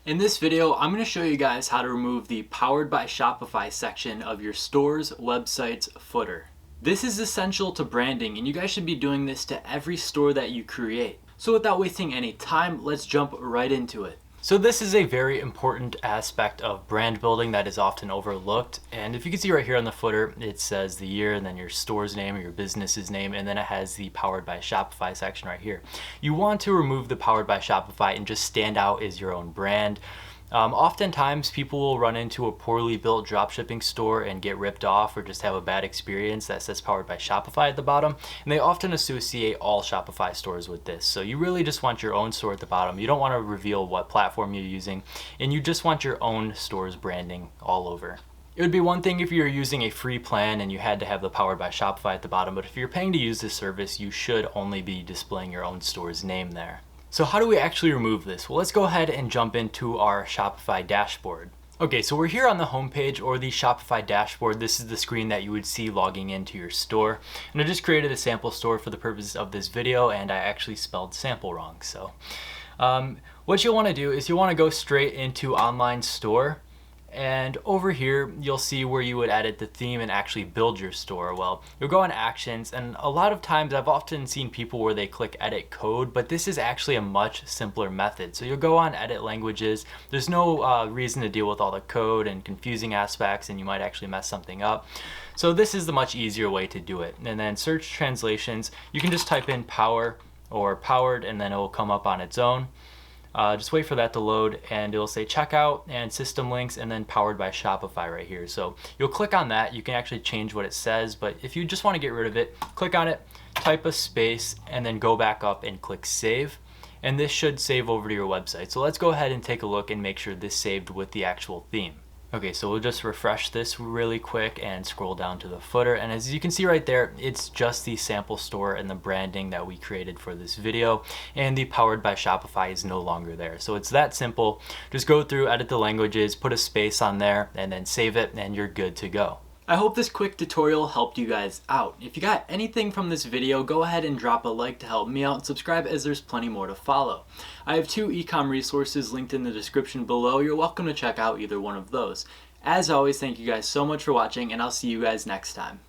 In this video, I'm going to show you guys how to remove the Powered by Shopify section of your store's website's footer. This is essential to branding, and you guys should be doing this to every store that you create. So without wasting any time, let's jump right into it. So this is a very important aspect of brand building that is often overlooked. And if you can see right here on the footer, it says the year and then your store's name or your business's name, and then it has the Powered by Shopify section right here. You want to remove the Powered by Shopify and just stand out as your own brand. Oftentimes people will run into a poorly built dropshipping store and get ripped off or just have a bad experience that says Powered by Shopify at the bottom, and they often associate all Shopify stores with this. So you really just want your own store at the bottom. You don't want to reveal what platform you're using, and you just want your own store's branding all over. It would be one thing if you're using a free plan and you had to have the Powered by Shopify at the bottom, but if you're paying to use this service, you should only be displaying your own store's name there. So how do we actually remove this? Well, let's go ahead and jump into our Shopify dashboard. Okay, so we're here on the home page or the Shopify dashboard. This is the screen that you would see logging into your store. And I just created a sample store for the purpose of this video, and I actually spelled sample wrong. So what you'll want to do is you'll want to go straight into online store. And over here, you'll see where you would edit the theme and actually build your store. Well, you'll go on actions, and a lot of times I've often seen people where they click edit code, but this is actually a much simpler method. So you'll go on edit languages. There's no reason to deal with all the code and confusing aspects, and you might actually mess something up. So this is the much easier way to do it. And then search translations, you can just type in power or powered, and then it will come up on its own. Just wait for that to load, and it'll say checkout and system links and then Powered by Shopify right here. So you'll click on that. You can actually change what it says, but if you just want to get rid of it, click on it, type a space, and then go back up and click save. And this should save over to your website. So let's go ahead and take a look and make sure this saved with the actual theme. Okay, so we'll just refresh this really quick and scroll down to the footer. And as you can see right there, it's just the sample store and the branding that we created for this video. And the Powered by Shopify is no longer there. So it's that simple. Just go through, edit the languages, put a space on there, and then save it, and you're good to go. I hope this quick tutorial helped you guys out. If you got anything from this video, go ahead and drop a like to help me out, and subscribe as there's plenty more to follow. I have 2 ecom resources linked in the description below. You're welcome to check out either one of those. As always, thank you guys so much for watching, and I'll see you guys next time.